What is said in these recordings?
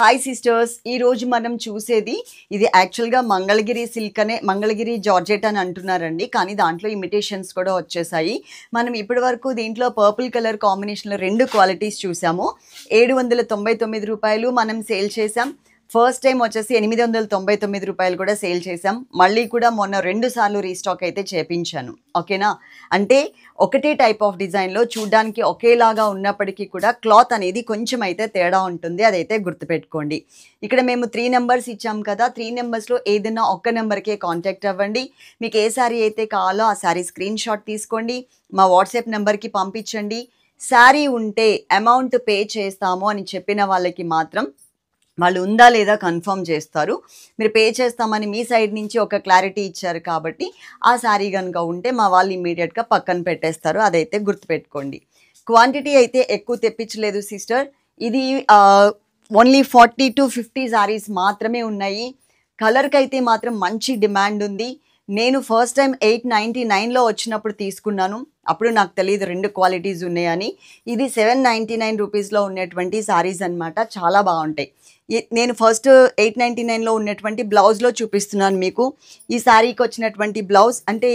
Hi sisters, ఈరోజు మనం చూసేది ఇది యాక్చువల్గా మంగళగిరి సిల్క్ అనే మంగళగిరి జార్జెట్ అని అంటున్నారండి. కానీ దాంట్లో ఇమిటేషన్స్ కూడా వచ్చేసాయి. మనం ఇప్పటి వరకు దీంట్లో పర్పుల్ కలర్ కాంబినేషన్లో 2 క్వాలిటీస్ చూసాము. రూ. 799 మనం సేల్ చేసాం. ఫస్ట్ టైం వచ్చేసి రూ. 899 కూడా సేల్ చేసాం. మళ్ళీ కూడా మొన్న 2 సార్లు రీస్టాక్ అయితే చేపించాను. ఓకేనా? అంటే ఒకటే టైప్ ఆఫ్ డిజైన్లో చూడ్డానికి ఒకేలాగా ఉన్నప్పటికీ కూడా క్లాత్ అనేది కొంచెం అయితే తేడా ఉంటుంది. అదైతే గుర్తుపెట్టుకోండి. ఇక్కడ మేము 3 నెంబర్స్ ఇచ్చాం కదా, 3 నెంబర్స్లో ఏదైనా ఒక్క నెంబర్కే కాంటాక్ట్ అవ్వండి. మీకు ఏ శారీ అయితే కావాలో ఆ శారీ స్క్రీన్ షాట్ తీసుకోండి, మా వాట్సాప్ నెంబర్కి పంపించండి. శారీ ఉంటే అమౌంట్ పే చేస్తాము అని చెప్పిన వాళ్ళకి మాత్రం వాళ్ళు ఉందా లేదా కన్ఫర్మ్ చేస్తారు. మీరు పే చేస్తామని మీ సైడ్ నుంచి ఒక క్లారిటీ ఇచ్చారు కాబట్టి ఆ శారీ కనుక ఉంటే మా వాళ్ళు ఇమ్మీడియట్గా పక్కన పెట్టేస్తారు. అదైతే గుర్తుపెట్టుకోండి. క్వాంటిటీ అయితే ఎక్కువ తెప్పించలేదు సిస్టర్. ఇది ఓన్లీ 40 to 50 శారీస్ మాత్రమే ఉన్నాయి. కలర్కి అయితే మాత్రం మంచి డిమాండ్ ఉంది. నేను ఫస్ట్ టైం 899లో వచ్చినప్పుడు తీసుకున్నాను. అప్పుడు నాకు తెలియదు 2 క్వాలిటీస్ ఉన్నాయని. ఇది 799 రూపీస్లో ఉన్నటువంటి శారీస్ అనమాట. చాలా బాగుంటాయి. నేను ఫస్ట్ 899లో ఉన్నటువంటి బ్లౌజ్లో చూపిస్తున్నాను మీకు. ఈ శారీకి వచ్చినటువంటి బ్లౌజ్ అంటే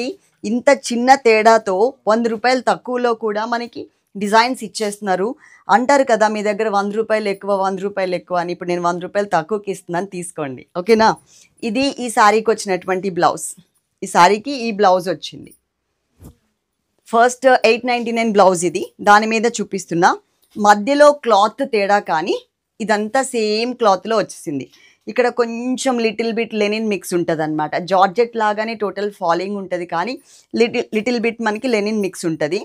ఇంత చిన్న తేడాతో ₹100 తక్కువలో కూడా మనకి డిజైన్స్ ఇచ్చేస్తున్నారు. అంటారు కదా, మీ దగ్గర ₹100 ఎక్కువ ₹100 ఎక్కువ అని. ఇప్పుడు నేను ₹100 తక్కువకి ఇస్తున్నాను, తీసుకోండి. ఓకేనా? ఇది ఈ శారీకి వచ్చినటువంటి బ్లౌజ్. ఈ శారీకి ఈ బ్లౌజ్ వచ్చింది. ఫస్ట్ 899 బ్లౌజ్ ఇది. దాని మీద చూపిస్తున్నా. మధ్యలో క్లాత్ తేడా కానీ ఇదంతా సేమ్ క్లాత్లో వచ్చేసింది. ఇక్కడ కొంచెం లిటిల్ బిట్ లెనిన్ మిక్స్ ఉంటుంది అనమాట. జార్జెట్ లాగానే టోటల్ ఫాలింగ్ ఉంటుంది, కానీ లిటిల్ బిట్ మనకి లెనిన్ మిక్స్ ఉంటుంది.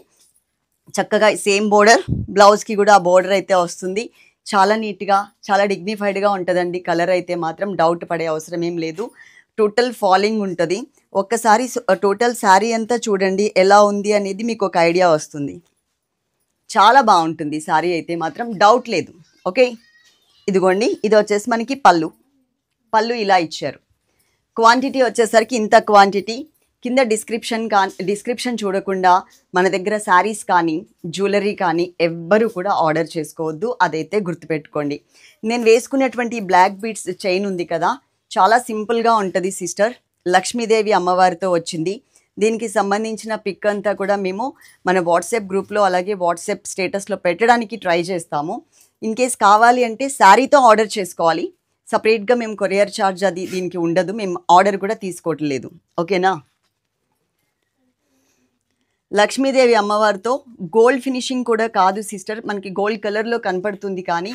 చక్కగా సేమ్ బోర్డర్, బ్లౌజ్కి కూడా ఆ బోర్డర్ అయితే వస్తుంది. చాలా నీట్గా, చాలా డిగ్నిఫైడ్గా ఉంటుందండి. కలర్ అయితే మాత్రం డౌట్ పడే అవసరం ఏం లేదు. టోటల్ ఫాలింగ్ ఉంటుంది. ఒక్కసారి టోటల్ శారీ అంతా చూడండి ఎలా ఉంది అనేది మీకు ఒక ఐడియా వస్తుంది. చాలా బాగుంటుంది శారీ అయితే మాత్రం, డౌట్ లేదు. ఓకే, ఇదిగోండి. ఇది వచ్చేసి మనకి పళ్ళు ఇలా ఇచ్చారు. క్వాంటిటీ వచ్చేసరికి ఇంత క్వాంటిటీ. కింద డిస్క్రిప్షన్ చూడకుండా మన దగ్గర శారీస్ కానీ జ్యువెలరీ కానీ ఎవ్వరూ కూడా ఆర్డర్ చేసుకోవద్దు. అదైతే గుర్తుపెట్టుకోండి. నేను వేసుకున్నటువంటి బ్లాక్ బీడ్స్ చైన్ ఉంది కదా, చాలా సింపుల్గా ఉంటుంది సిస్టర్. లక్ష్మీదేవి అమ్మవారితో వచ్చింది. దీనికి సంబంధించిన పిక్ అంతా కూడా మేము మన వాట్సాప్ గ్రూప్లో అలాగే వాట్సాప్ స్టేటస్లో పెట్టడానికి ట్రై చేస్తాము. ఇన్ కేస్ కావాలి అంటే శారీతో ఆర్డర్ చేసుకోవాలి. సపరేట్గా మేము కొరియర్ ఛార్జ్ అది దీనికి ఉండదు. మేము ఆర్డర్ కూడా తీసుకోవట్లేదు. ఓకేనా? లక్ష్మీదేవి అమ్మవారితో గోల్డ్ ఫినిషింగ్ కూడా కాదు సిస్టర్, మనకి గోల్డ్ కలర్లో కనపడుతుంది, కానీ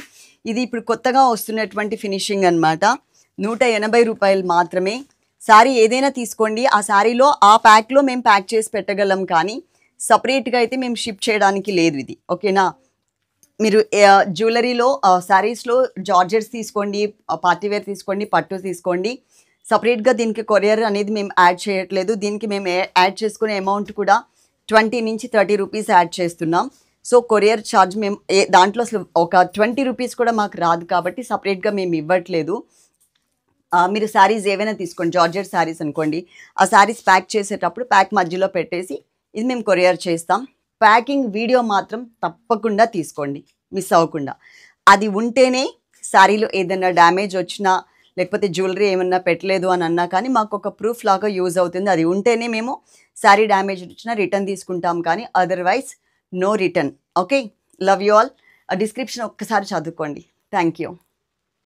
ఇది ఇప్పుడు కొత్తగా వస్తున్నటువంటి ఫినిషింగ్ అనమాట. ₹180 మాత్రమే. శారీ ఏదైనా తీసుకోండి, ఆ శారీలో ఆ ప్యాక్లో మేము ప్యాక్ చేసి పెట్టగలం, కానీ సపరేట్గా అయితే మేము షిప్ చేయడానికి లేదు ఇది. ఓకేనా? మీరు జ్యువెలరీలో శారీస్లో జార్జెట్స్ తీసుకోండి, పార్టీవేర్ తీసుకోండి, పట్టు తీసుకోండి. సపరేట్గా దీనికి కొరియర్ అనేది మేము యాడ్ చేయట్లేదు. దీనికి మేము యాడ్ చేసుకునే అమౌంట్ కూడా 20 నుంచి 30 రూపీస్ యాడ్ చేస్తున్నాం. సో కొరియర్ ఛార్జ్ మేము దాంట్లో అసలు ఒక 20 రూపీస్ కూడా మాకు రాదు, కాబట్టి సపరేట్గా మేము ఇవ్వట్లేదు. మీరు శారీస్ ఏవైనా తీసుకోండి, జార్జెట్ శారీస్ అనుకోండి, ఆ శారీస్ ప్యాక్ చేసేటప్పుడు ప్యాక్ మధ్యలో పెట్టేసి ఇది మేము కొరియర్ చేస్తాం. ప్యాకింగ్ వీడియో మాత్రం తప్పకుండా తీసుకోండి, మిస్ అవ్వకుండా. అది ఉంటేనే శారీలో ఏదైనా డ్యామేజ్ వచ్చినా లేకపోతే జ్యువెలరీ ఏమన్నా పెట్టలేదు అని అన్నా కానీ మాకు ఒక ప్రూఫ్ లాగా యూజ్ అవుతుంది. అది ఉంటేనే మేము శారీ డ్యామేజ్ వచ్చినా రిటర్న్ తీసుకుంటాం, కానీ otherwise no return. Okay, love you all. Description ఒక్కసారి చదువుకోండి. Thank you.